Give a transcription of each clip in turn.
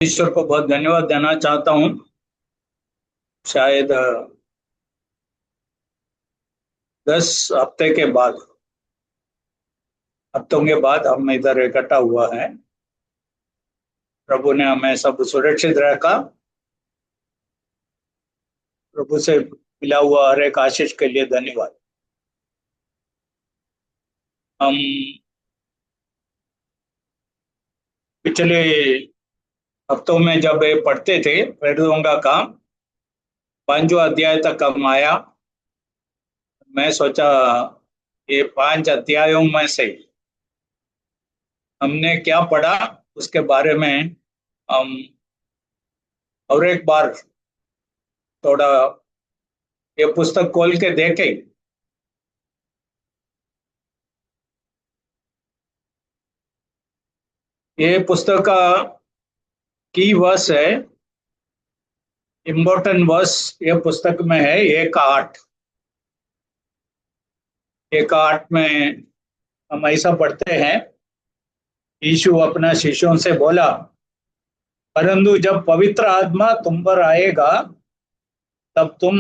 ईश्वर को बहुत धन्यवाद देना चाहता हूँ। शायद 10 हफ्तों के बाद हम इधर इकट्ठा हुआ है। प्रभु ने हमें सब सुरक्षित रखा। प्रभु से मिला हुआ हर एक आशीष के लिए धन्यवाद। हम पिछले हफ्तों में जब ये पढ़ते थे वेदों का काम 5वां अध्याय तक हम आया। मैं सोचा ये 5 अध्यायों में से हमने क्या पढ़ा उसके बारे में हम और एक बार थोड़ा ये पुस्तक खोल के देखें। ये पुस्तक का की वर्स है, इम्पोर्टेंट वर्स ये पुस्तक में है 1:8। 1:8 में हम ऐसा पढ़ते हैं, यीशु अपना शिष्यों से बोला, परंतु जब पवित्र आत्मा तुम पर आएगा तब तुम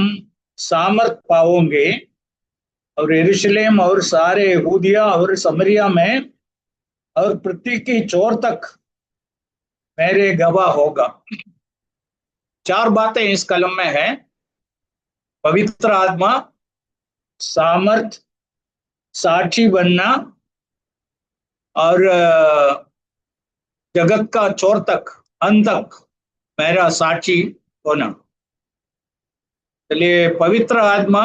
सामर्थ पाओगे और यरूशलेम और सारे यहूदिया और समरिया में और पृथ्वी की छोर तक मेरे गवाह होगा। 4 बातें इस कलम में है। पवित्र आत्मा, सामर्थ, साक्षी बनना और जगत का छोर तक अंत तक मेरा साक्षी होना। चलिए, पवित्र आत्मा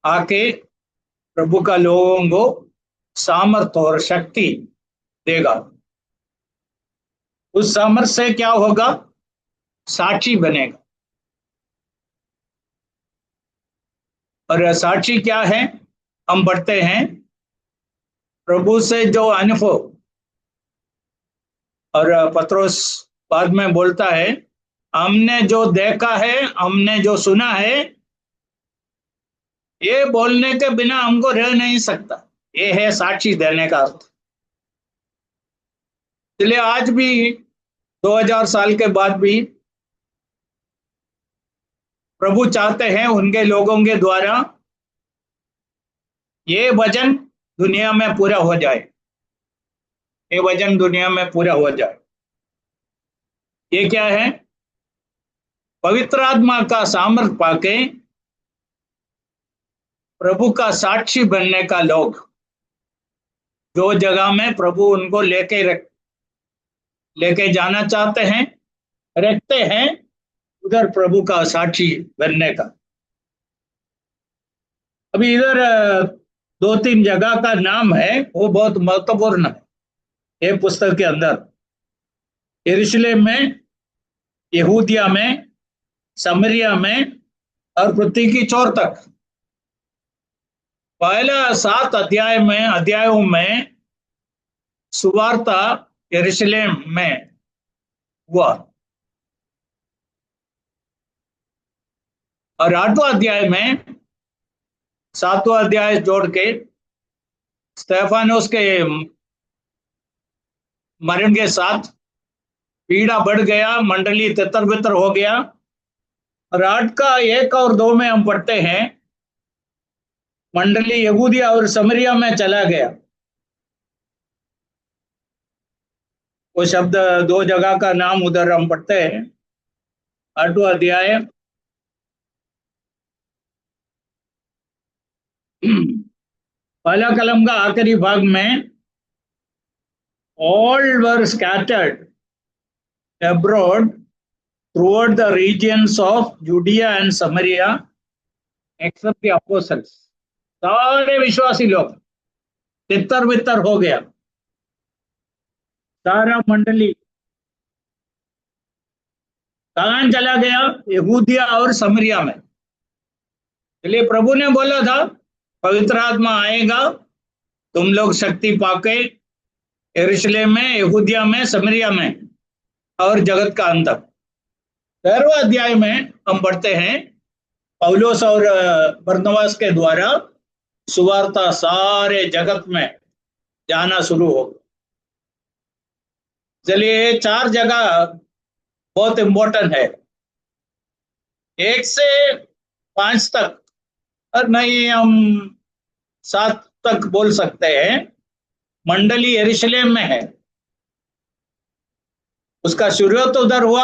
आके प्रभु का लोगों को सामर्थ और शक्ति देगा। उस सामर्थ से क्या होगा? साक्षी बनेगा। और साक्षी क्या है? हम पढ़ते हैं प्रभु से जो अनुभव, और पत्रोस बाद में बोलता है हमने जो देखा है, हमने जो सुना है, ये बोलने के बिना हमको रह नहीं सकता। ये है साक्षी देने का अर्थ। इसलिए आज भी 2000 साल के बाद भी प्रभु चाहते हैं उनके लोगों के द्वारा ये वचन दुनिया में पूरा हो जाए। ये वचन दुनिया में पूरा हो जाए। ये क्या है? पवित्र आत्मा का सामर्थ पाके प्रभु का साक्षी बनने का लोग, जो जगह में प्रभु उनको लेके जाना चाहते हैं, रखते हैं, उधर प्रभु का साक्षी बनने का। अभी इधर 2-3 जगह का नाम है, वो बहुत महत्वपूर्ण है ये पुस्तक के अंदर। यरूशलेम में, यहूदिया में, समरिया में और पृथ्वी की छोर तक। पहला 7 अध्यायों में सुवार्ता यरूशलेम में हुआ, और 8वां अध्याय में 7वां अध्याय जोड़ के स्तेफानोस के मरण के साथ पीड़ा बढ़ गया, मंडली तितर बितर हो गया। और 8 का 1 और 2 में हम पढ़ते हैं मंडली यहूदिया और समरिया में चला गया। वो शब्द 2 जगह का नाम उधर हम पढ़ते हैं। 8वां अध्याय पहला कलम का आखिरी भाग में, all were scattered abroad throughout the regions of Judea and Samaria except the apostles। सारे विश्वासी लोग तितर बितर हो गया। सारा मंडली कहाँ चला गया? यहूदिया और समरिया में। इसलिए प्रभु ने बोला था पवित्र आत्मा आएगा, तुम लोग शक्ति पाके यरूशलेम में, यहूदिया में, समरिया में और जगत का अंत तक। 13वां अध्याय में हम पढ़ते हैं पौलुस और बरनबास के द्वारा सुवार्ता सारे जगत में जाना शुरू हो। चलिए, ये 4 जगह बहुत इंपॉर्टेंट है। 1 से 5 तक, और नहीं हम 7 तक बोल सकते हैं, मंडली यरूशलेम में है। उसका शुरुआत उधर हुआ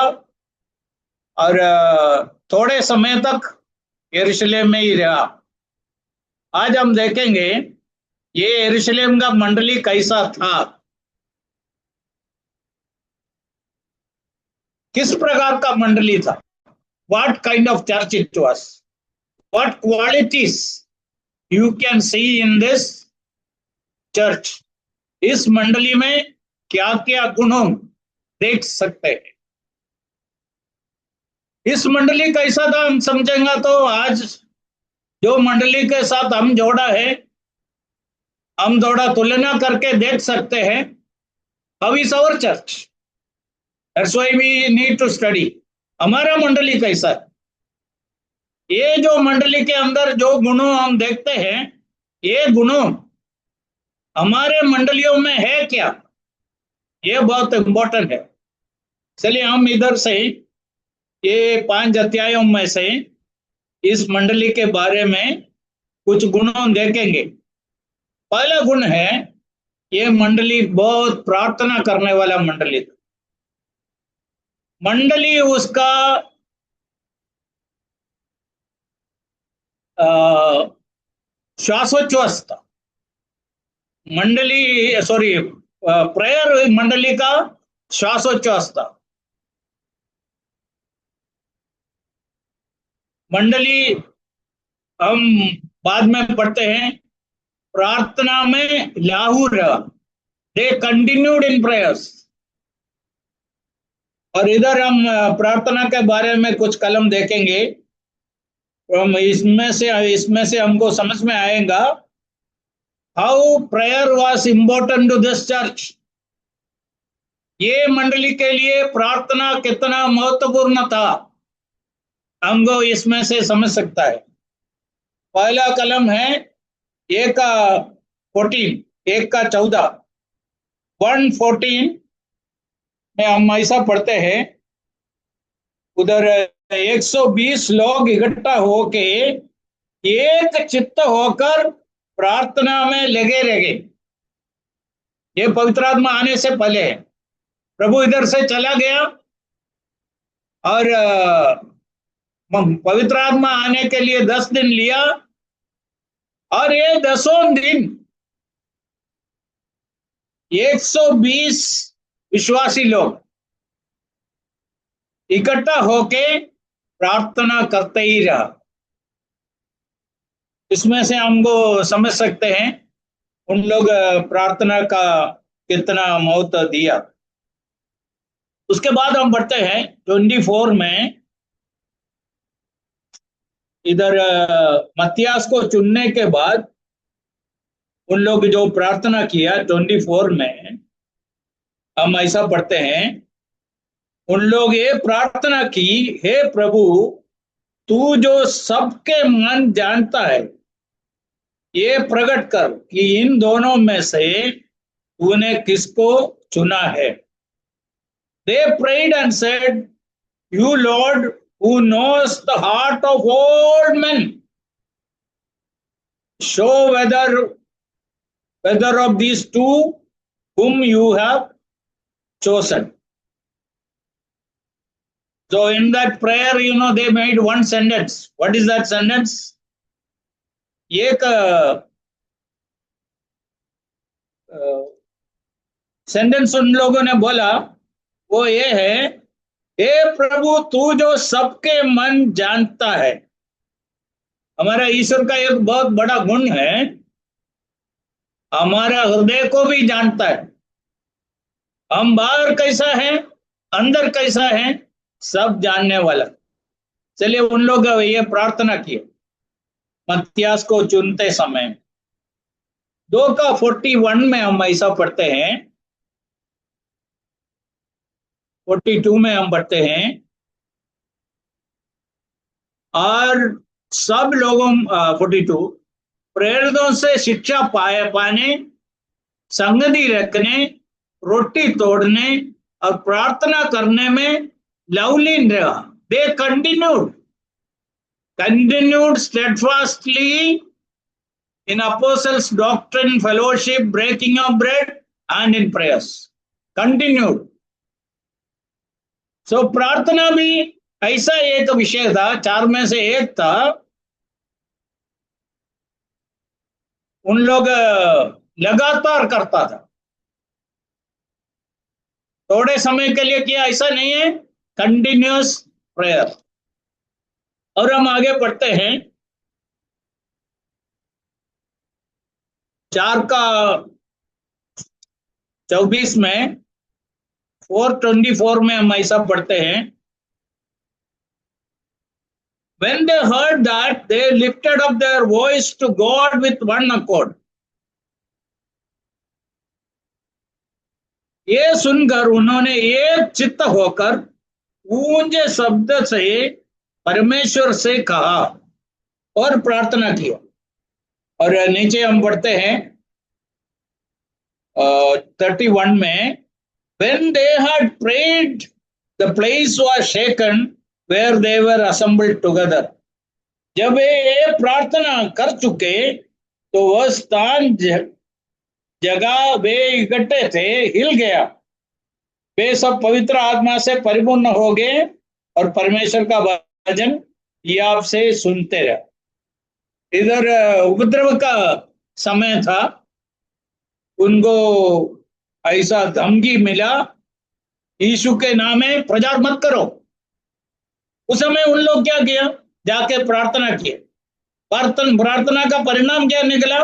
और थोड़े समय तक यरूशलेम में ही रहा। आज हम देखेंगे ये यरूशलेम का मंडली कैसा था, किस प्रकार का मंडली था। What kind of church it was, what qualities you can see in this church। इस मंडली में क्या क्या गुणों देख सकते हैं। इस मंडली कैसा था हम समझेंगे तो आज जो मंडली के साथ हम जोड़ा है, हम थोड़ा तुलना करके देख सकते हैं। How is our church, that's why we need to study. हमारा मंडली कैसा है, ये जो मंडली के अंदर जो गुणों हम देखते हैं, ये गुणों हमारे मंडलियों में है क्या, ये बहुत इंपॉर्टेंट है। चलिए हम इधर से ये 5 अध्यायों में से इस मंडली के बारे में कुछ गुणों देखेंगे। पहला गुण है, ये मंडली बहुत प्रार्थना करने वाला मंडली था। मंडली उसका श्वासोच्छ्वास था। मंडली सॉरी प्रेयर मंडली का श्वासोच्छ्वास था। मंडली हम बाद में पढ़ते हैं, प्रार्थना में लाहू रहा, दे कंटिन्यूड इन प्रेयर्स। और इधर हम प्रार्थना के बारे में कुछ कलम देखेंगे, तो हम इसमें से हमको समझ में आएगा how prayer was important to this church. ये मंडली के लिए प्रार्थना कितना महत्वपूर्ण था, हमको इसमें से समझ सकता है। पहला कलम है 1:14, 1:14, 1:14 में हम ऐसा पढ़ते हैं, उधर 120 लोग इकट्ठा होके एक चित्त होकर प्रार्थना में लगे रहे। ये पवित्र आत्मा आने से पहले है। प्रभु इधर से चला गया और पवित्र आत्मा आने के लिए 10 दिन लिया, और ये 10 दिन 120 विश्वासी लोग इकट्ठा होके प्रार्थना करते ही रहा। इसमें से हमको समझ सकते हैं उन लोग प्रार्थना का कितना महत्व दिया। उसके बाद हम बढ़ते हैं 24 में। इधर मत्तियास को चुनने के बाद उन लोग जो प्रार्थना किया, 24 में हम ऐसा पढ़ते हैं, उन लोग ये प्रार्थना की, हे प्रभु तू जो सबके मन जानता है, ये प्रकट कर कि इन दोनों में से तूने किसको चुना है। They prayed and said, You Lord, who knows the heart of all men, show whether of these two whom you have chosen. So in that prayer, they made one sentence. What is that sentence? एक sentence उन लोगों ने बोला, वो ये है, हे प्रभु तू जो सबके मन जानता है। हमारा ईश्वर का एक बहुत बड़ा गुण है, हमारा हृदय को भी जानता है। हम बाहर कैसा है, अंदर कैसा है, सब जानने वाला। चलिए उन लोग ये प्रार्थना किए मत्तियास को चुनते समय। 2:41 में हम ऐसा पढ़ते हैं, 42 में हम पढ़ते हैं, और सब लोगों 42 प्रेरितों से शिक्षा पाने, संगति रखने, रोटी तोड़ने और प्रार्थना करने में लवलीन रहा। दे continued स्टेडफास्टली in apostles' doctrine, fellowship, breaking of bread, and in prayers. Continued. So प्रार्थना भी ऐसा एक विषय था, चार में से एक था। उन लोग लगातार करता था, थोड़े समय के लिए किया ऐसा नहीं है, कंटिन्यूअस प्रेयर। और हम आगे पढ़ते हैं, 4:24 में, 4:24 में हम ऐसा पढ़ते हैं, when they heard that, they lifted up their voice to God with one accord. ये सुनकर उन्होंने एक चित्त होकर ऊंचे शब्द से परमेश्वर से कहा और प्रार्थना की। और नीचे हम पढ़ते हैं 31 में, when they had prayed, the place was shaken where they were assembled together. जब ये प्रार्थना कर चुके तो वह स्थान जगह वे इकट्ठे थे हिल गया। वे सब पवित्र आत्मा से परिपूर्ण हो गए और परमेश्वर का वचन याब से सुनते रहे। इधर उपद्रव का समय था, उनको ऐसा धमकी मिला, यीशु के नाम में प्रचार मत करो। उस समय उन लोग क्या किया, जाके प्रार्थना किए। प्रार्थना का परिणाम क्या निकला,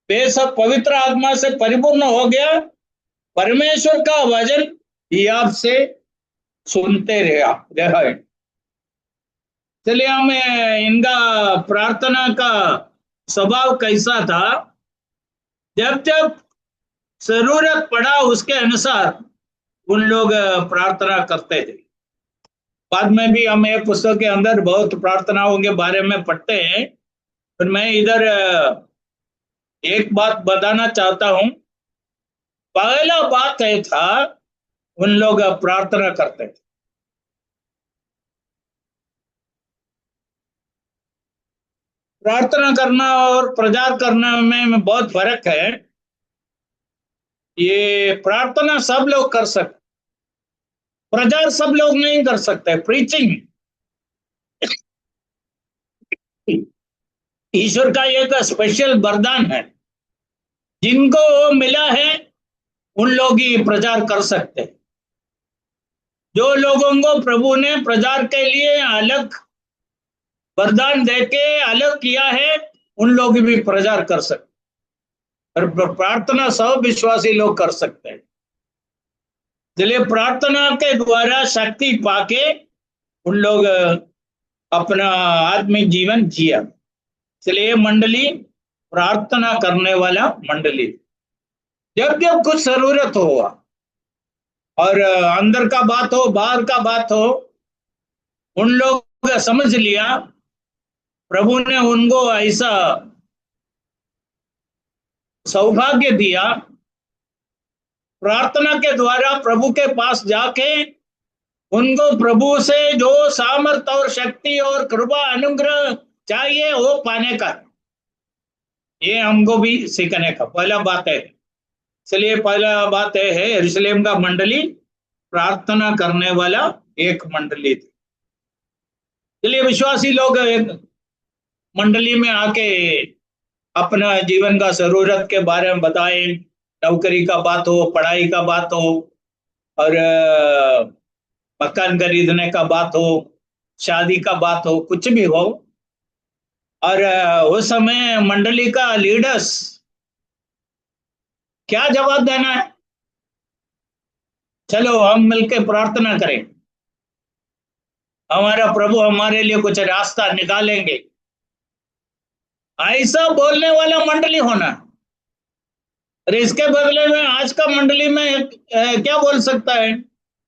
वे सब पवित्र आत्मा से परिपूर्ण हो गया, परमेश्वर का वचन याब से सुनते रहे। चलिए हम इनका प्रार्थना का स्वभाव कैसा था, जब जब जरूरत पड़ा उसके अनुसार उन लोग प्रार्थना करते थे। बाद में भी हम एक पुस्तक के अंदर बहुत प्रार्थनाओं के बारे में पढ़ते हैं, और मैं इधर एक बात बताना चाहता हूं। पहला बात है था, उन लोग प्रार्थना करते थे। प्रार्थना करना और प्रचार करना में बहुत फर्क है। ये प्रार्थना सब लोग कर सकते, प्रचार सब लोग नहीं कर सकते। प्रीचिंग ईश्वर का एक स्पेशल वरदान है, जिनको मिला है उन लोग ही प्रचार कर सकते। जो लोगों को प्रभु ने प्रचार के लिए अलग वरदान देके अलग किया है, उन लोग भी प्रचार कर सकते, और प्रार्थना सब विश्वासी लोग कर सकते हैं। इसलिए प्रार्थना के द्वारा शक्ति पाके उन लोग अपना आत्मिक जीवन जिया। इसलिए मंडली प्रार्थना करने वाला मंडली, जब जब कुछ जरूरत हो और अंदर का बात हो बाहर का बात हो, उन लोग समझ लिया प्रभु ने उनको ऐसा सौभाग्य दिया, प्रार्थना के द्वारा प्रभु के पास जाके उनको प्रभु से जो सामर्थ और शक्ति और कृपा अनुग्रह चाहिए वो पाने का। ये हमको भी सीखने का पहला बात है। इसलिए पहला बात है, यरूशलेम का मंडली प्रार्थना करने वाला एक मंडली थी। इसलिए विश्वासी लोग एक मंडली में आके अपना जीवन का जरूरत के बारे में बताएं, नौकरी का बात हो, पढ़ाई का बात हो, और मकान खरीदने का बात हो, शादी का बात हो, कुछ भी हो। और उस समय मंडली का लीडर्स क्या जवाब देना है, चलो हम मिलकर प्रार्थना करें, हमारा प्रभु हमारे लिए कुछ रास्ता निकालेंगे, ऐसा बोलने वाला मंडली होना। और इसके बदले में आज का मंडली में क्या बोल सकता है,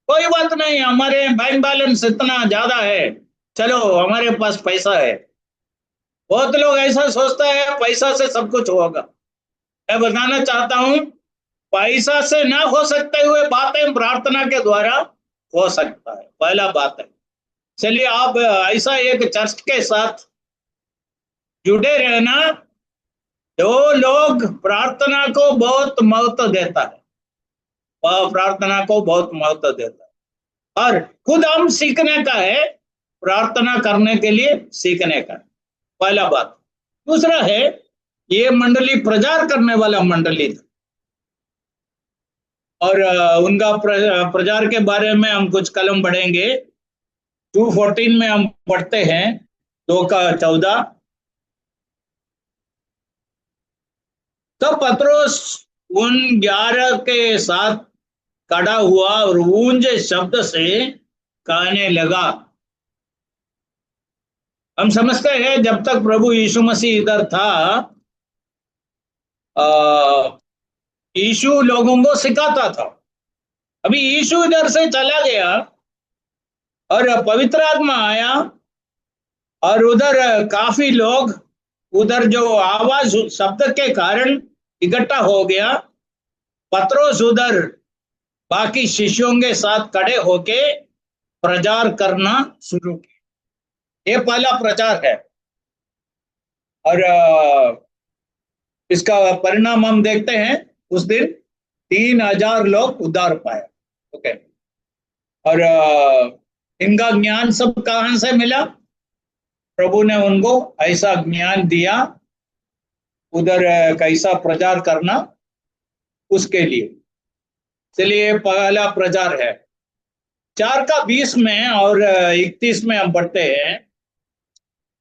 कोई बात नहीं, हमारे बैंक बैलेंस इतना ज्यादा है, चलो हमारे पास पैसा है। बहुत लोग ऐसा सोचता है पैसा से सब कुछ होगा। मैं बताना चाहता हूं, पैसा से ना हो सकते हुए बातें प्रार्थना के द्वारा हो सकता है, पहला बात है। चलिए आप ऐसा एक चर्च के साथ जुड़े रहना जो लोग प्रार्थना को बहुत महत्व देता है, वह प्रार्थना को बहुत महत्व देता है, और खुद हम सीखने का है, प्रार्थना करने के लिए सीखने का है, पहला बात। दूसरा है, ये मंडली प्रचार करने वाला मंडली था, और उनका प्रचार के बारे में हम कुछ कलम पढ़ेंगे। 2:14 में हम पढ़ते हैं, 2:14। तब पतरस उन 11 के साथ खड़ा हुआ और ऊंचे शब्द से कहने लगा। हम समझते हैं जब तक प्रभु यीशु मसीह इधर था, यीशु लोगों को सिखाता था। अभी यीशु इधर से चला गया और पवित्र आत्मा आया, और उधर काफी लोग, उधर जो आवाज शब्द के कारण इकट्ठा हो गया। पतरस उधर बाकी शिष्यों के साथ खड़े होके प्रचार करना शुरू किया। ये पहला प्रचार है, और इसका परिणाम हम देखते हैं। उस दिन 3,000 लोग उद्धार पाए। ओके, और इनका ज्ञान सब कहां से मिला? प्रभु ने उनको ऐसा ज्ञान दिया, उधर कैसा प्रचार करना उसके लिए। चलिए पहला प्रचार है। 4:20 में और 31 में हम पढ़ते हैं।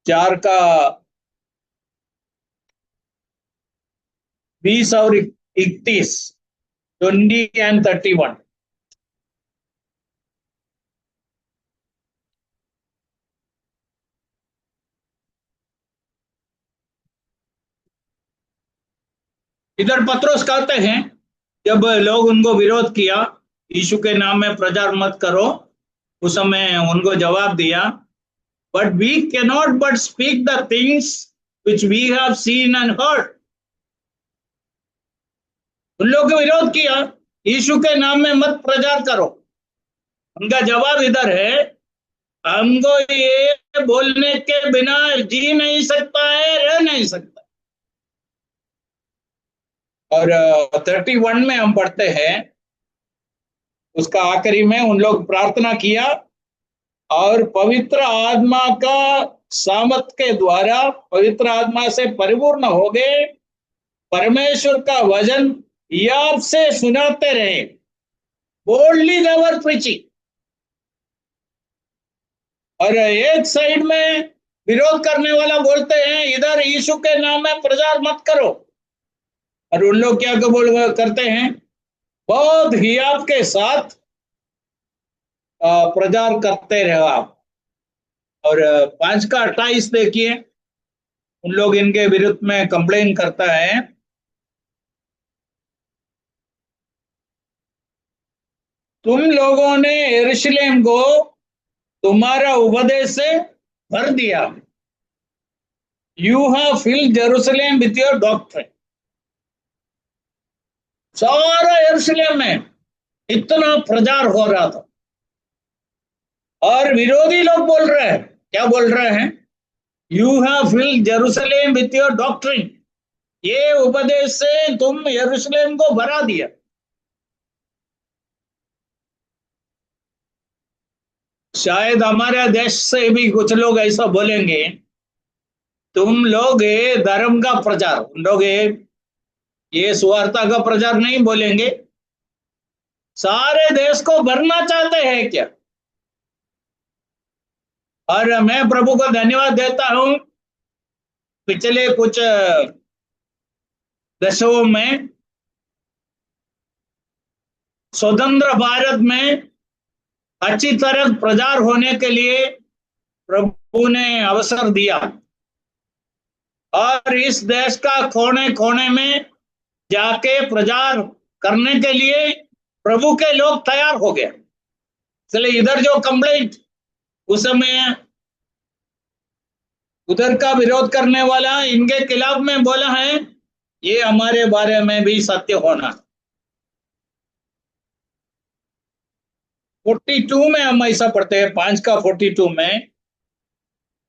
4:20 और 31, 20 and 31। इधर पतरस कहते हैं, जब लोग उनको विरोध किया, यीशु के नाम में प्रचार मत करो, उस समय उनको जवाब दिया, but we cannot but speak the things which we have seen and heard. उन लोगों को विरोध किया, यीशु के नाम में मत प्रचार करो। उनका जवाब इधर है, हमको ये बोलने के बिना जी नहीं सकता है, रह नहीं सकता। और 31 में हम पढ़ते हैं, उसका आखिरी में उन लोग प्रार्थना किया और पवित्र आत्मा का सामर्थ के द्वारा पवित्र आत्मा से परिपूर्ण हो गए, परमेश्वर का वचन याद से सुनाते रहे। बोल्डली देवर प्रीचिंग। और एक साइड में विरोध करने वाला बोलते हैं, इधर यीशु के नाम में प्रचार मत करो, और उन लोग क्या करते हैं, बहुत हियाव के साथ प्रचार करते रहो आप। और 5:28 देखिए, उन लोग इनके विरुद्ध में कंप्लेन करता है, तुम लोगों ने यरूशलेम को तुम्हारा उपदेश से भर दिया। You have filled Jerusalem with your doctrine. सारा यरूशलेम में इतना प्रचार हो रहा था, और विरोधी लोग बोल रहे हैं, क्या बोल रहे हैं? You have filled Jerusalem with your doctrine. ये उपदेश से तुम यरूशलेम को भरा दिया। शायद हमारे देश से भी कुछ लोग ऐसा बोलेंगे, तुम लोग ये धर्म का प्रचार, उन लोग ये सुवार्ता का प्रचार नहीं बोलेंगे, सारे देश को भरना चाहते हैं क्या? और मैं प्रभु को धन्यवाद देता हूं, पिछले कुछ दशकों में स्वतंत्र भारत में अच्छी तरह प्रचार होने के लिए प्रभु ने अवसर दिया, और इस देश का कोने कोने में जाके प्रचार करने के लिए प्रभु के लोग तैयार हो गए। इसलिए इधर जो कंप्लेंट उस समय उधर का विरोध करने वाला इनके खिलाफ में बोला है, ये हमारे बारे में भी सत्य होना। 42 में हम ऐसा पढ़ते हैं, 5 का 42 में,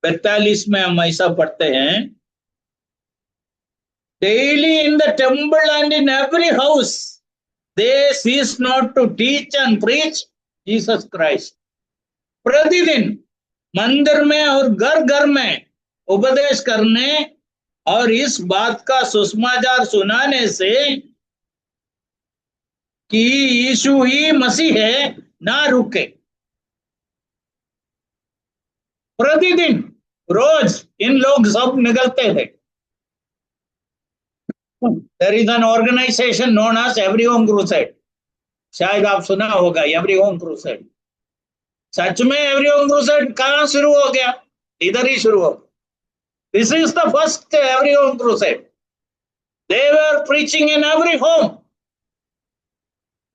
42 में हम ऐसा पढ़ते हैं, daily in the temple and in every house they cease not to teach and preach Jesus Christ. प्रतिदिन मंदिर में और घर घर में उपदेश करने और इस बात का सुसमाचार सुनाने से कि यीशु ही मसीह है, ना रुके। प्रतिदिन, रोज इन लोग सब निकलते थे। There is an organisation known as every home crusade, शायद आप सुना होगा एवरी होम क्रूसेड। सच में एवरी होम क्रूसेड कहां शुरू हो गया? इधर ही शुरू हो। This is the first every home crusade. They were preaching in every home.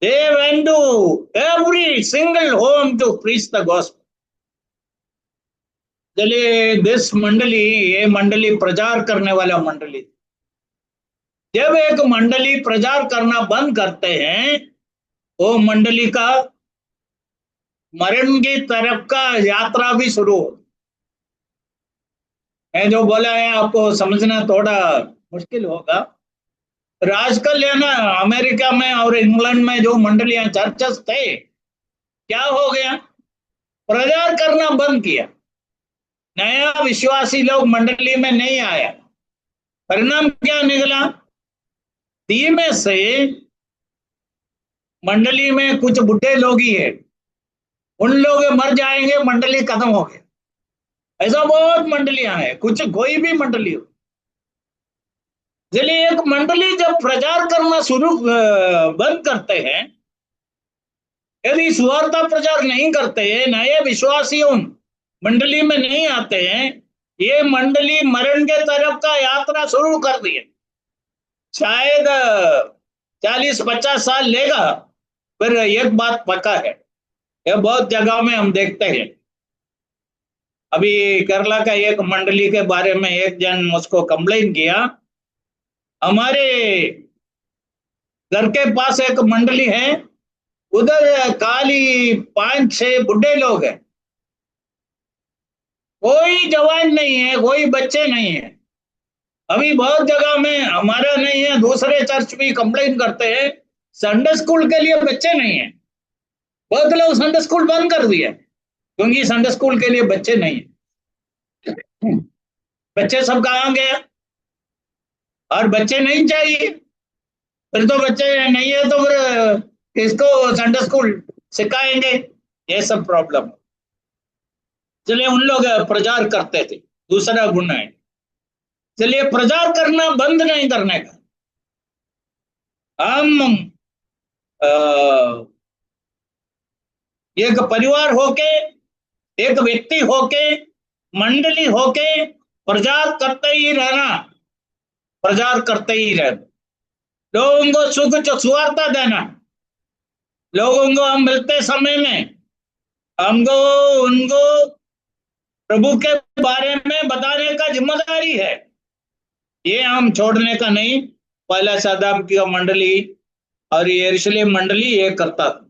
They went to every single home to preach the gospel. चलिए, दिस मंडली, ये मंडली प्रचार करने वाला मंडली। जब एक मंडली प्रचार करना बंद करते हैं, वो मंडली का मरण की तरफ का यात्रा भी शुरू हो। मैं जो बोला है आपको समझना थोड़ा मुश्किल होगा। आजकल है ना, अमेरिका में और इंग्लैंड में जो मंडलियां, चर्चेस थे, क्या हो गया? प्रचार करना बंद किया। नया विश्वासी लोग मंडली में नहीं आया। परिणाम क्या निकला? धीमे से मंडली में कुछ बुढ़े लोग ही है, उन लोग मर जाएंगे, मंडली खत्म हो गया। ऐसा बहुत मंडलियां हैं, कुछ कोई भी मंडली हो। इसलिए एक मंडली जब प्रचार करना शुरू बंद करते हैं, यदि सुवार्ता प्रचार नहीं करते हैं, नए विश्वासियों मंडली में नहीं आते हैं, ये मंडली मरण के तरफ का यात्रा शुरू कर दी है। शायद 40-50 साल लेगा, फिर एक बात पक्का है, ये बहुत जगह में हम देखते हैं। अभी केरला का एक मंडली के बारे में एक जन मुझको कंप्लेन किया, हमारे घर के पास एक मंडली है, उधर खाली 5-6 बुढ़े लोग हैं, कोई जवान नहीं है, कोई बच्चे नहीं है। अभी बहुत जगह में, हमारा नहीं है, दूसरे चर्च भी कंप्लेन करते हैं, संडे स्कूल के लिए बच्चे नहीं है। बहुत लोग संडे स्कूल बंद कर दिए क्योंकि संडे स्कूल के लिए बच्चे नहीं है। बच्चे सब कहाँ गए? और बच्चे नहीं चाहिए, फिर तो बच्चे नहीं है तो फिर किसको संडे स्कूल सिखाएंगे? ये सब प्रॉब्लम। चलिए, उन लोग प्रचार करते थे, दूसरा गुण है। चलिए, प्रचार करना बंद नहीं करने का, हम एक परिवार होके, एक व्यक्ति होके, मंडली होके प्रचार करते ही रहना, प्रचार करते ही रहना, लोगों को सुख सुवार्ता देना। लोगों को हम मिलते समय में हमको उनको प्रभु के बारे में बताने का जिम्मेदारी है, ये हम छोड़ने का नहीं। पहला शताब्दी की मंडली और यरूशलेम मंडली ये करता था।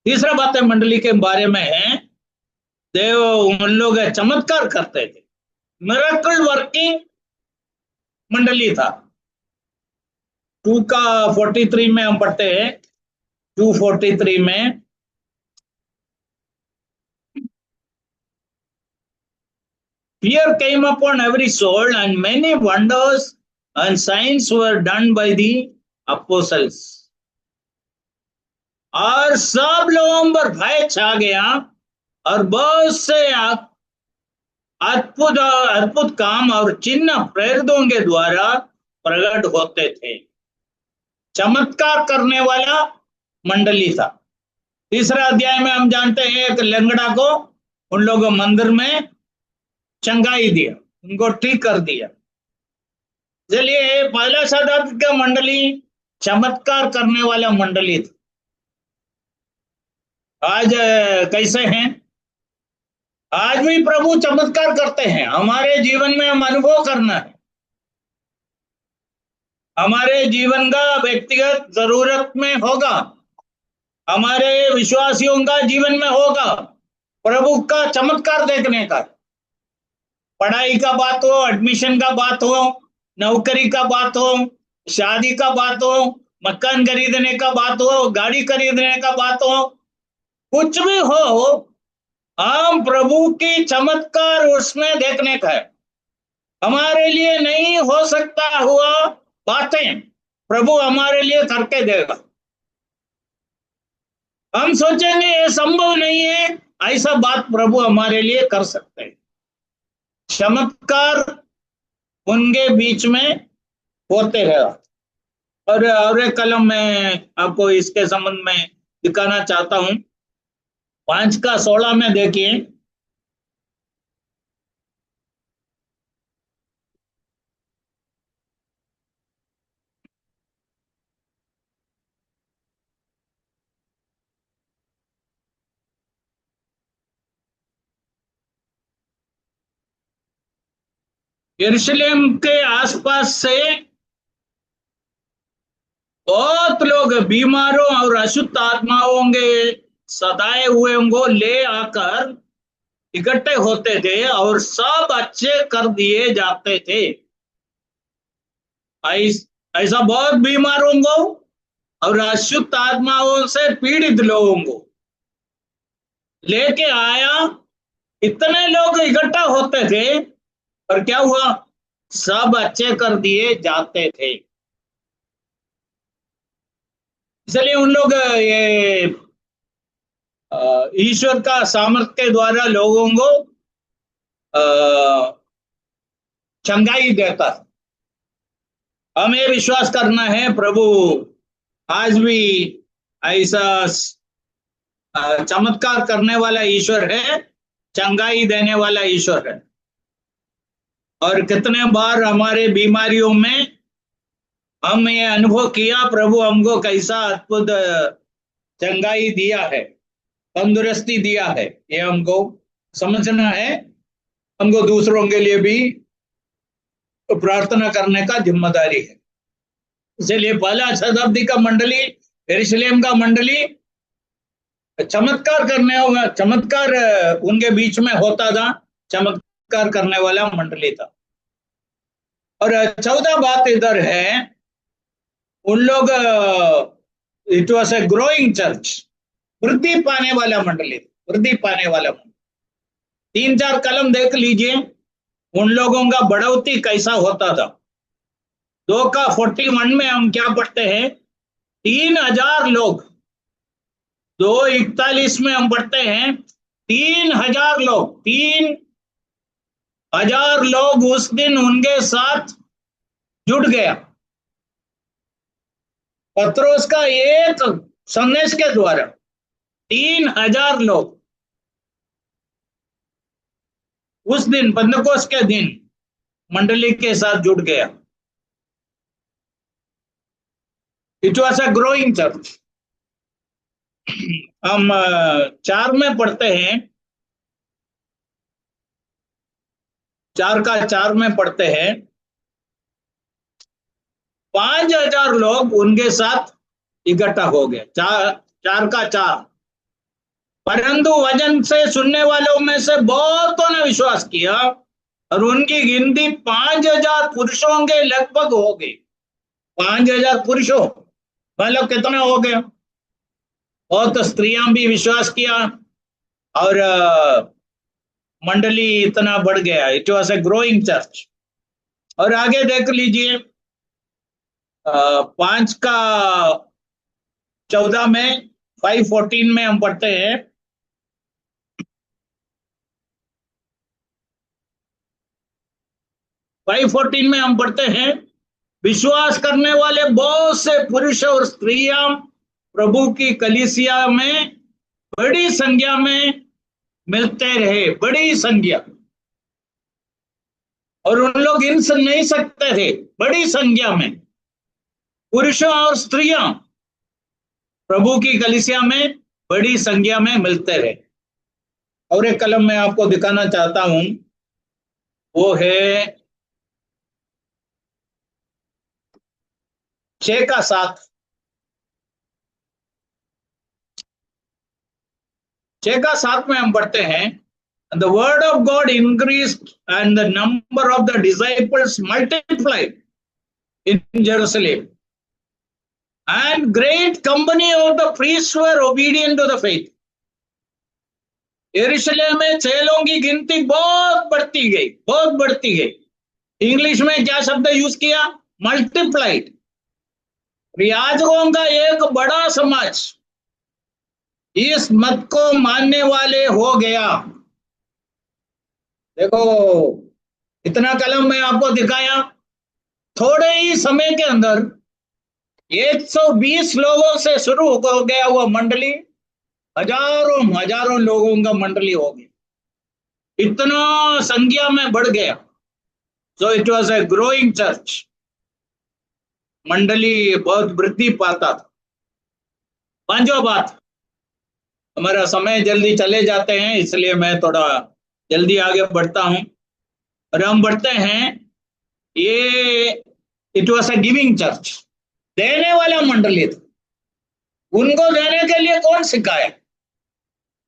तीसरा बात है मंडली के बारे में है, देव उन लोग चमत्कार करते थे, मिरेकल वर्किंग मंडली था। 2 का 43 में हम पढ़ते हैं, 2:43 में, fear came upon every soul and many wonders and signs were done by the apostles। और सब लोगों पर भय छा गया और बहुत से अद्भुत अद्भुत काम और चिन्ह प्रेरितों के द्वारा प्रकट होते थे। चमत्कार करने वाला मंडली था। तीसरा अध्याय में हम जानते हैं, एक लंगड़ा को उन लोगों मंदिर में चंगाई दिया, उनको ठीक कर दिया। चलिए, पहला शताब्दी का मंडली चमत्कार करने वाला मंडली था। आज कैसे हैं? आज भी प्रभु चमत्कार करते हैं, हमारे जीवन में हम अनुभव करना है। हमारे जीवन का व्यक्तिगत जरूरत में होगा, हमारे विश्वासियों का जीवन में होगा प्रभु का चमत्कार देखने का। पढ़ाई का बात हो, एडमिशन का बात हो, नौकरी का बात हो, शादी का बात हो, मकान खरीदने का बात हो, गाड़ी खरीदने का बात हो, कुछ भी हो, हम प्रभु की चमत्कार उसमें देखने का है। हमारे लिए नहीं हो सकता हुआ बातें प्रभु हमारे लिए करके देगा। हम सोचेंगे ये संभव नहीं है, ऐसा बात प्रभु हमारे लिए कर सकते हैं। चमत्कार उनके बीच में होते रहेगा। और एक कलम मैं आपको इसके संबंध में दिखाना चाहता हूं। 5:16 में देखिए, यरूशलेम के आसपास से बहुत लोग बीमारों और अशुद्ध आत्माओं के सताए हुए को ले आकर इकट्ठे होते थे और सब अच्छे कर दिए जाते थे। ऐसा बहुत बीमारों को और अशुद्ध आत्माओं से पीड़ित लोगों को लेके आया। इतने लोग इकट्ठा होते थे और क्या हुआ, सब अच्छे कर दिए जाते थे। इसलिए उन लोग ये ईश्वर का सामर्थ्य के द्वारा लोगों को चंगाई देता है। हमें विश्वास करना है प्रभु आज भी ऐसा चमत्कार करने वाला ईश्वर है, चंगाई देने वाला ईश्वर है। और कितने बार हमारे बीमारियों में हम ये अनुभव किया प्रभु हमको कैसा अद्भुत चंगाई दिया है, तंदुरुस्ती दिया है। ये हमको समझना है। हमको दूसरों के लिए भी प्रार्थना करने का जिम्मेदारी है। इसलिए पहला शताब्दी का मंडली, यरूशलेम का मंडली चमत्कार करने होगा, चमत्कार उनके बीच में होता था, चमत्कार करने वाला मंडली था। और 14 बात इधर है, उन लोग it was a growing church, वृद्धि पाने वाला मंडली, वृद्धि पाने वाला मंडली। 3-4 कलम देख लीजिए उन लोगों का बढ़ोतरी कैसा होता था। 2:41 में हम क्या पढ़ते हैं, 3,000 लोग। 2:41 में हम पढ़ते हैं 3,000 लोग, 3,000 लोग उस दिन उनके साथ जुड़ गया। पत्रोस का एक संदेश के द्वारा 3,000 लोग उस दिन पंतकोस के दिन मंडली के साथ जुड़ गया। It was a growing church. हम 4 में पढ़ते हैं, 4:4 में पढ़ते हैं 5,000 लोग उनके साथ इकट्ठा हो गए। 4:4। परंतु वचन से सुनने वालों में से बहुतों ने विश्वास किया और उनकी गिनती 5,000 पुरुषों के लगभग हो गई। 5,000 पुरुषों मतलब कितने हो गए, बहुत स्त्रियां भी विश्वास किया और मंडली इतना बढ़ गया। It was a growing church. और आगे देख लीजिए 5:14 में, 5:14 में हम पढ़ते हैं, 5:14 में हम पढ़ते हैं विश्वास करने वाले बहुत से पुरुष और स्त्रियां प्रभु की कलीसिया में बड़ी संख्या में मिलते रहे, बड़ी संख्या। और उन लोग गिन नहीं सकते थे, बड़ी संख्या में पुरुषों और स्त्रियां प्रभु की कलीसिया में बड़ी संख्या में मिलते रहे। और एक कलम मैं आपको दिखाना चाहता हूं, वो है 6:7। 6 का 7 में हम पढ़ते हैं, the word of God increased and the number of the disciples multiplied in Jerusalem, and great company of the priests were obedient to the faith. यरूशलेम में चेलों की गिनती बहुत बढ़ती गई, बहुत बढ़ती गई। इंग्लिश में क्या शब्द यूज किया? मल्टीप्लाइड। याजकों का एक बड़ा समाज इस मत को मानने वाले हो गया। देखो, इतना कलम मैं आपको दिखाया, थोड़े ही समय के अंदर 120 लोगों से शुरू हो गया हुआ मंडली हजारों हजारों लोगों का मंडली हो गई, इतना संख्या में बढ़ गया। So it was a growing church. मंडली बहुत वृद्धि पाता था। पांचवा बात, हमारा समय जल्दी चले जाते हैं इसलिए मैं थोड़ा जल्दी आगे बढ़ता हूं, और हम बढ़ते हैं, ये it was a giving church, देने वाला मंडली था। उनको देने के लिए कौन सिखाया?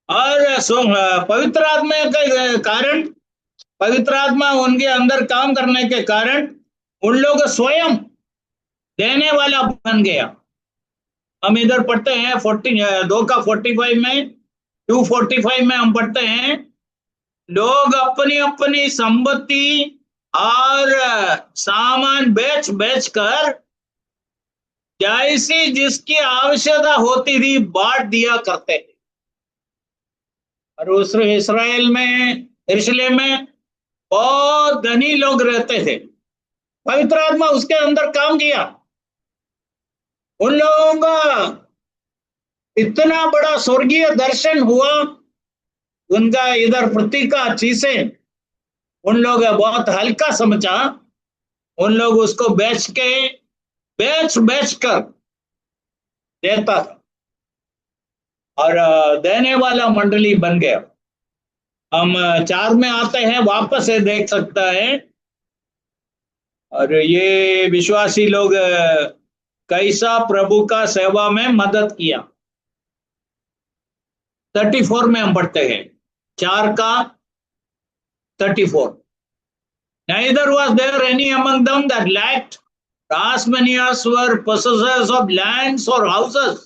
और पवित्र आत्मा के कारण, पवित्र आत्मा उनके अंदर काम करने के कारण उन लोग स्वयं देने वाला बन गया। हम इधर पढ़ते हैं 2 का 45 में, 2:45 में हम पढ़ते हैं, लोग अपनी अपनी संपत्ति और सामान बेच बेच कर जैसी जिसकी आवश्यकता होती थी बांट दिया करते थे। और उस इस्राएल में, यरूशलेम में बहुत धनी लोग रहते थे। पवित्र आत्मा उसके अंदर काम किया। उन लोगों का इतना बड़ा स्वर्गीय दर्शन हुआ, उनका इधर प्रतिका चीजें उन लोग बहुत हल्का समझा, उन लोग उसको बेच बेच कर देता था और देने वाला मंडली बन गया। हम 4 में आते हैं, वापस से देख सकता है। और ये विश्वासी लोग कैसा प्रभु का सेवा में मदद किया। 34 में हम पढ़ते हैं, 4 का 34, neither was there any among them that lacked, as many as were possessors of lands or houses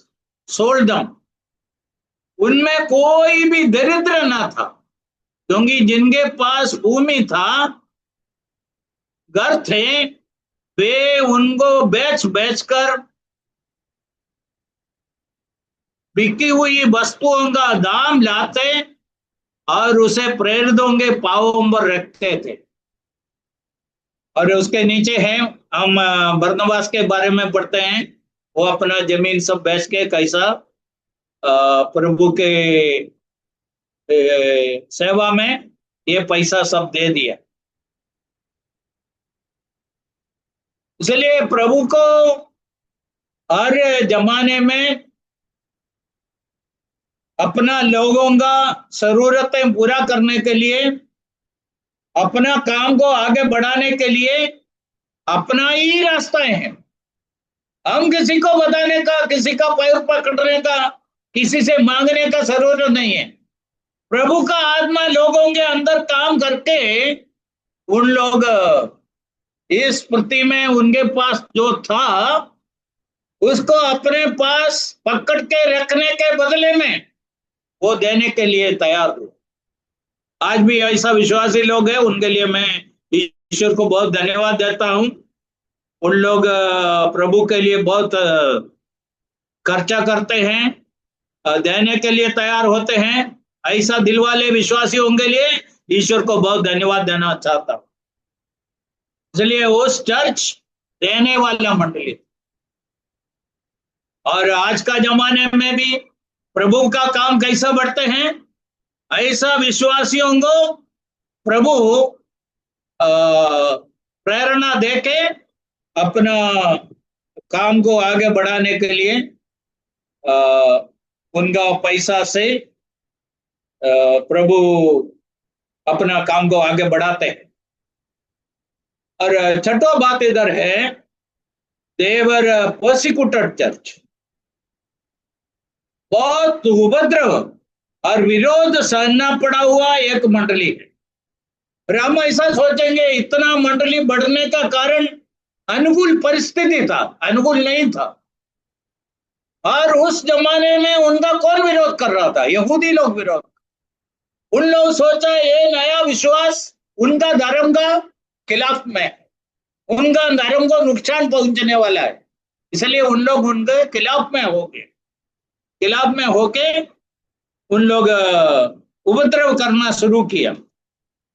sold them. उनमें कोई भी दरिद्र ना था, क्योंकि जिनके पास भूमि था, घर थे, वे उनको बेच बेच कर बिकी हुई वस्तुओं का दाम लाते और उसे प्रेरितों के पांवों पर रखते थे। और उसके नीचे है, हम बरनबास के बारे में पढ़ते हैं, वो अपना जमीन सब बेच के कैसा प्रभु के सेवा में ये पैसा सब दे दिया। इसलिए प्रभु को हर जमाने में अपना लोगों का जरूरतें पूरा करने के लिए, अपना काम को आगे बढ़ाने के लिए अपना ही रास्ता है। हम किसी को बताने का, किसी का पैर पकड़ने का, किसी से मांगने का जरूरत नहीं है। प्रभु का आत्मा लोगों के अंदर काम करके उन लोग इस प्रति में उनके पास जो था उसको अपने पास पकड़ के रखने के बदले में वो देने के लिए तैयार हुए। आज भी ऐसा विश्वासी लोग हैं, उनके लिए मैं ईश्वर को बहुत धन्यवाद देता हूं। उन लोग प्रभु के लिए बहुत खर्चा करते हैं, देने के लिए तैयार होते हैं। ऐसा दिल वाले विश्वासियों के लिए ईश्वर को बहुत धन्यवाद देना चाहता हूं। इसलिए उस चर्च देने वाला मंडली, और आज का जमाने में भी प्रभु का काम कैसा बढ़ते हैं, ऐसा विश्वासियों को प्रभु प्रेरणा देके अपना काम को आगे बढ़ाने के लिए उनका पैसा से प्रभु अपना काम को आगे बढ़ाते हैं। और छठा बात इधर है, देवर पर्सिक्यूटेड चर्च, बहुत उपद्रव और विरोध सहना पड़ा हुआ एक मंडली है। और हम ऐसा सोचेंगे इतना मंडली बढ़ने का कारण अनुकूल परिस्थिति था, अनुकूल नहीं था। और उस जमाने में उनका कौन विरोध कर रहा था? यहूदी लोग विरोध। उन लोग सोचा ये नया विश्वास उनका धर्म का खिलाफ में है, उनका धर्म को नुकसान पहुंचने वाला है, इसलिए उन लोग उनके खिलाफ में हो गए। खिलाफ में होके उन लोग उपद्रव करना शुरू किया।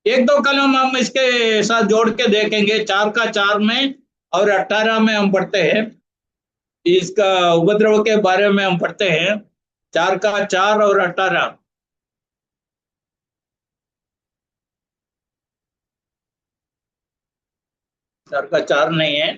एक दो कलम हम इसके साथ जोड़ के देखेंगे, 4 का 4 में और 18 में हम पढ़ते हैं। इसका उपद्रव के बारे में हम पढ़ते हैं, 4 का 4 और 18। 4 का 4 नहीं है,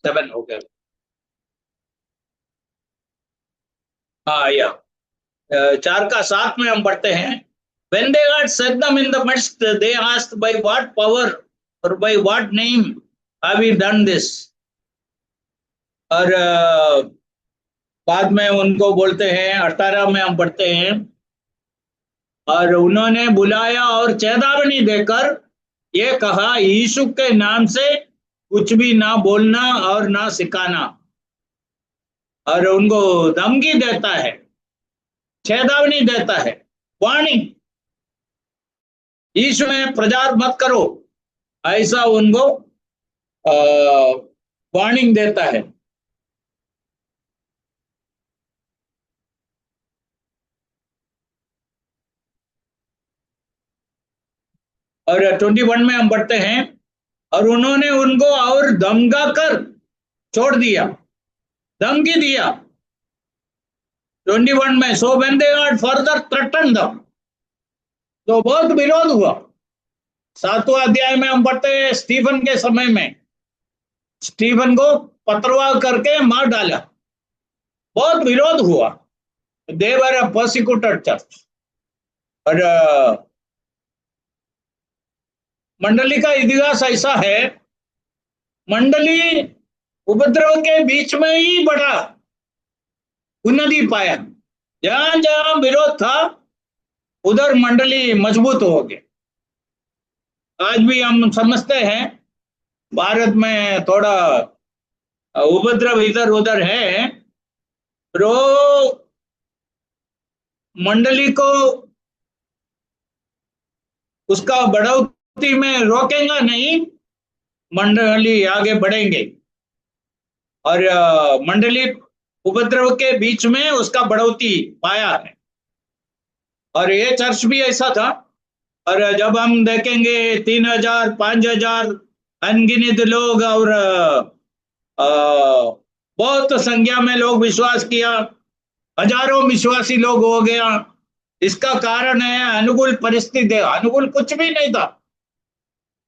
सेवन हो गया। हाँ या 4 का 7 में हम पढ़ते हैं, when they had set them in the midst they asked by what power or by what name have we done this। और बाद में उनको बोलते हैं, 18 में हम पढ़ते हैं, और उन्होंने बुलाया और चेतावनी देकर ये कहा यीशु के नाम से कुछ भी ना बोलना और ना सिखाना। और उनको धमकी देता है, चेतावनी देता है, वार्निंग, यीशु में प्रचार मत करो, ऐसा उनको वार्निंग देता है। और 21 में हम पढ़ते हैं, और उन्होंने उनको और धमका कर छोड़ दिया, धमकी दिया। 21 में so when they had further threatened them, तो बहुत विरोध हुआ। 7वां अध्याय में हम पढ़ते हैं, स्टीफन के समय में स्टीफन को पथरवाह करके मार डाला, बहुत विरोध हुआ। दे वर अ परसिक्यूटेड चर्च। और मंडली का इतिहास ऐसा है, मंडली उपद्रव के बीच में ही बढ़ा, उन्नति पाया। जहां जहां विरोध था उधर मंडली मजबूत हो गई। आज भी हम समझते हैं भारत में थोड़ा उपद्रव इधर उधर है, तो मंडली को उसका बढ़ोतरी में रोकेगा नहीं, मंडली आगे बढ़ेंगे। और मंडली उपद्रव के बीच में उसका बढ़ोतरी पाया है। और ये चर्च भी ऐसा था। और जब हम देखेंगे 3000 5000 अनगिनत लोग और बहुत संख्या में लोग विश्वास किया, हजारों विश्वासी लोग हो गया। इसका कारण है अनुकूल परिस्थिति, अनुकूल कुछ भी नहीं था।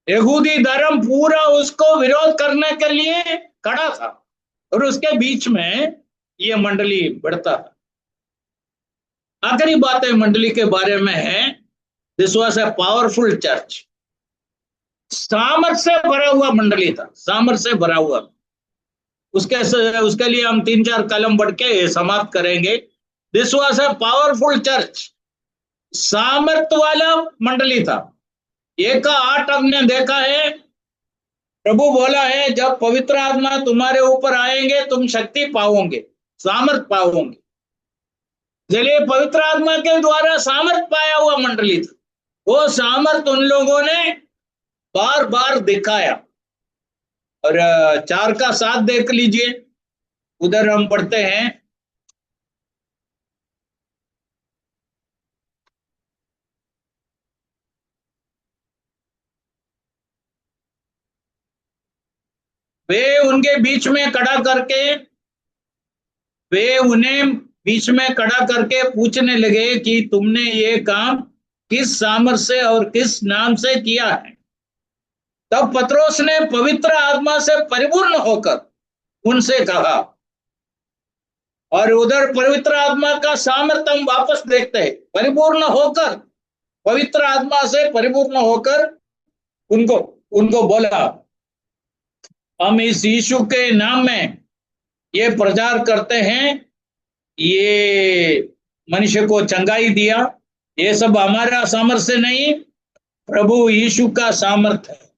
यहूदी धर्म पूरा उसको विरोध करने के लिए खड़ा था, और उसके बीच में ये मंडली बढ़ता था। आखिरी बातें मंडली के बारे में है, this was a powerful church. सामर्थ से भरा हुआ मंडली था, सामर्थ से भरा हुआ। उसके लिए हम 3-4 कलम बढ़ के समाप्त करेंगे। This was a powerful church, सामर्थ वाला मंडली था। 1:8 हमने देखा है, प्रभु बोला है जब पवित्र आत्मा तुम्हारे ऊपर आएंगे तुम शक्ति पाओगे, सामर्थ पाओगे। इसलिए पवित्र आत्मा के द्वारा सामर्थ पाया हुआ मंडली था। वो सामर्थ उन लोगों ने बार बार दिखाया। और 4:7 देख लीजिए, उधर हम पढ़ते हैं, वे उनके बीच में खड़ा करके, वे उन्हें बीच में खड़ा करके पूछने लगे कि तुमने ये काम किस सामर्थ से और किस नाम से किया है। तब पतरोस ने पवित्र आत्मा से परिपूर्ण होकर उनसे कहा, और उधर पवित्र आत्मा का सामर्थ्य हम वापस देखते हैं, परिपूर्ण होकर, पवित्र आत्मा से परिपूर्ण होकर उनको उनको बोला, हम इस यीशु के नाम में ये प्रचार करते हैं, ये मनुष्य को चंगाई दिया, ये सब हमारा सामर्थ्य नहीं, प्रभु यीशु का सामर्थ्य है,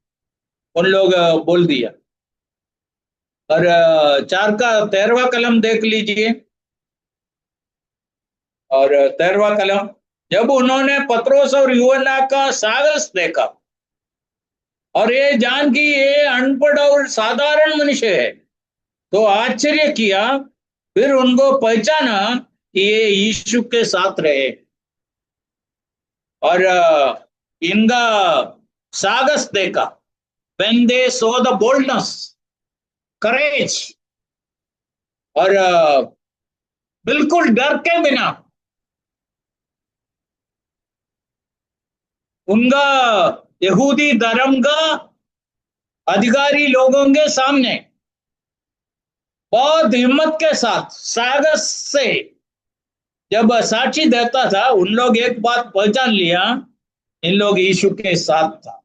उन लोग बोल दिया। और 4 का 13वां कलम देख लीजिए। और 13वां कलम, जब उन्होंने पतरोस और यूहन्ना का साहस देखा और ये जान कि ये अनपढ़ और साधारण मनुष्य है, तो आश्चर्य किया, फिर उनको पहचाना कि ये यीशु के साथ रहे। और इनका साहस देखा, when they saw the boldness, courage, और बिल्कुल डर के बिना उनका यहूदी धर्म का अधिकारी लोगों के सामने बहुत हिम्मत के साथ साहस से जब साक्षी देता था, उन लोग एक बात पहचान लिया, इन लोग यीशु के साथ था,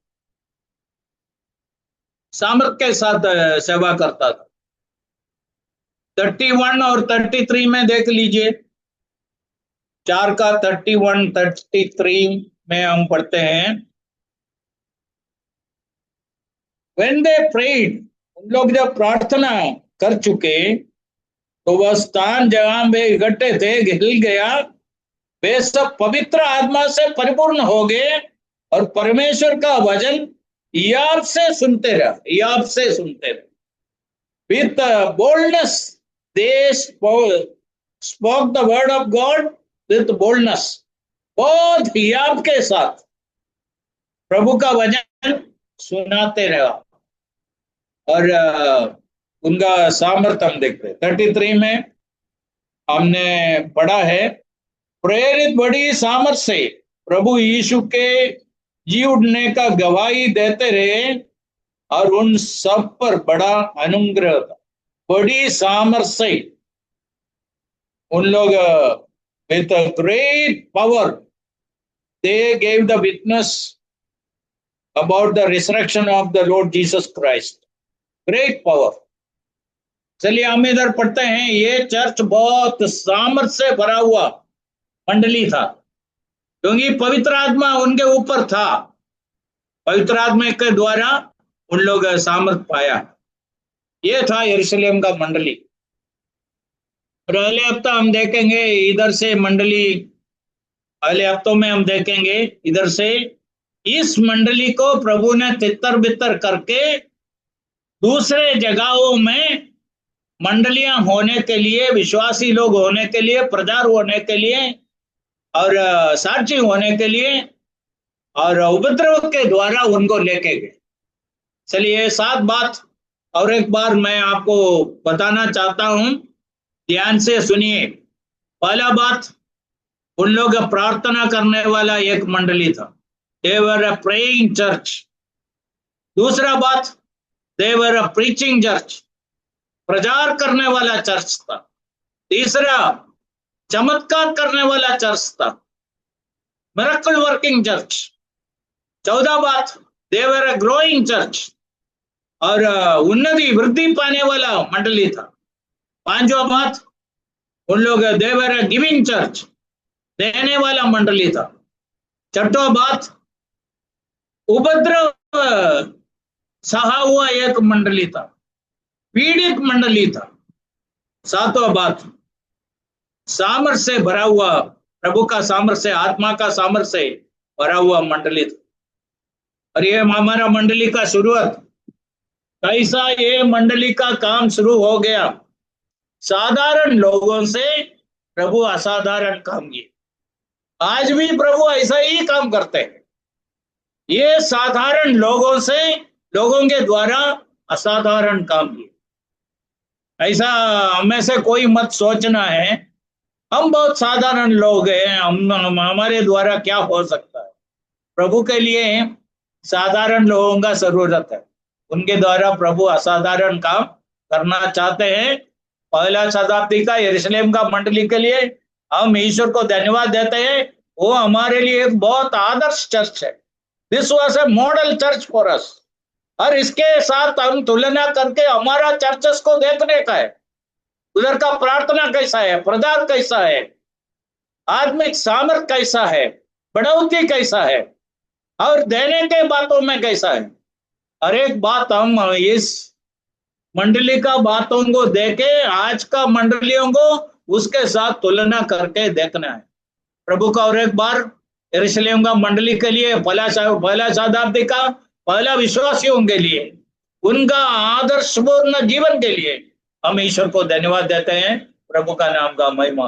सामर्थ के साथ सेवा करता था। 31 और 33 में देख लीजिए। 4 का 31 33 में हम पढ़ते हैं, When they prayed, उन लोग जब प्रार्थना कर चुके तो वह स्थान जहां वे इकट्ठे थे हिल गया, वे सब पवित्र आत्मा से परिपूर्ण हो गए और परमेश्वर का वचन याब से सुनते रहे। With boldness they spoke the word of God with boldness, बहुत याब के साथ प्रभु का वचन सुनाते रहा। और उनका सामर्थ्य हम देखते हैं। 33 में हमने पढ़ा है, प्रेरित बड़ी सामर्थ से प्रभु यीशु के जी उठने का गवाही देते रहे और उन सब पर बड़ा अनुग्रह था। बड़ी सामर्थ से उन लोग with a great power they gave the witness about the resurrection of the Lord Jesus Christ. Great power. चलिए हम इधर पढ़ते हैं, ये चर्च बहुत सामर्थ से भरा हुआ मंडली था, क्योंकि पवित्र आत्मा उनके ऊपर था। पवित्र आत्मा के द्वारा उन लोग सामर्थ पाया। ये था यरूशलेम का मंडली। अगले हफ्ता हम देखेंगे इधर से मंडली, अगले हफ्तों में हम देखेंगे इधर से इस मंडली को प्रभु ने तितर बितर करके दूसरे जगहों में मंडलियां होने के लिए, विश्वासी लोग होने के लिए, प्रचार होने के लिए और साक्षी होने के लिए और उपद्रव के द्वारा उनको लेके गए। चलिए 7 बात और एक बार मैं आपको बताना चाहता हूं, ध्यान से सुनिए। पहला बात, उन लोग प्रार्थना करने वाला एक मंडली था, they were a praying church। दूसरा बात, they were a preaching church, प्रचार करने वाला चर्च था। तीसरा, चमत्कार करने वाला चर्च था, मिरेकल वर्किंग चर्च। 14 बात, they were a growing church, और उन्नति वृद्धि पाने वाला मंडली था। 5वां बात, उन लोग they were a giving church, देने वाला मंडली था। 6वां बात, उपद्रव सहा हुआ एक मंडली था, पीड़ित मंडली था। 7वां बात, सामर्थ से भरा हुआ, प्रभु का सामर्थ से, आत्मा का सामर्थ से भरा हुआ मंडली था। और ये हमारा मंडली का शुरुआत कैसा, ये मंडली का काम शुरू हो गया, साधारण लोगों से प्रभु असाधारण काम किए। आज भी प्रभु ऐसा ही काम करते हैं, ये साधारण लोगों से, लोगों के द्वारा असाधारण काम किए। ऐसा हमें से कोई मत सोचना है हम बहुत साधारण लोग हैं, हम हमारे द्वारा क्या हो सकता है। प्रभु के लिए साधारण लोगों का जरूरत है, उनके द्वारा प्रभु असाधारण काम करना चाहते हैं। पहला शताब्दी का यरूशलेम का मंडली के लिए हम ईश्वर को धन्यवाद देते हैं। वो हमारे लिए एक बहुत आदर्श चर्च है। This was a model church for us. और इसके साथ हम तुलना करके हमारा चर्चेस को देखने का है, उधर का प्रार्थना कैसा है, प्रचार कैसा है, आत्मिक सामर्थ कैसा है, बढ़ोतरी कैसा है, और देने के बातों में कैसा है। हर एक बात हम इस मंडली का बातों को देके आज का मंडलियों को उसके साथ तुलना करके देखना है। प्रभु का और एक बार यरूशलेम का मंडली के लिए, पहला शताब्दी का पहला विश्वासियों के लिए, उनका आदर्शपूर्ण जीवन के लिए हम ईश्वर को धन्यवाद देते हैं। प्रभु का नाम का महिमा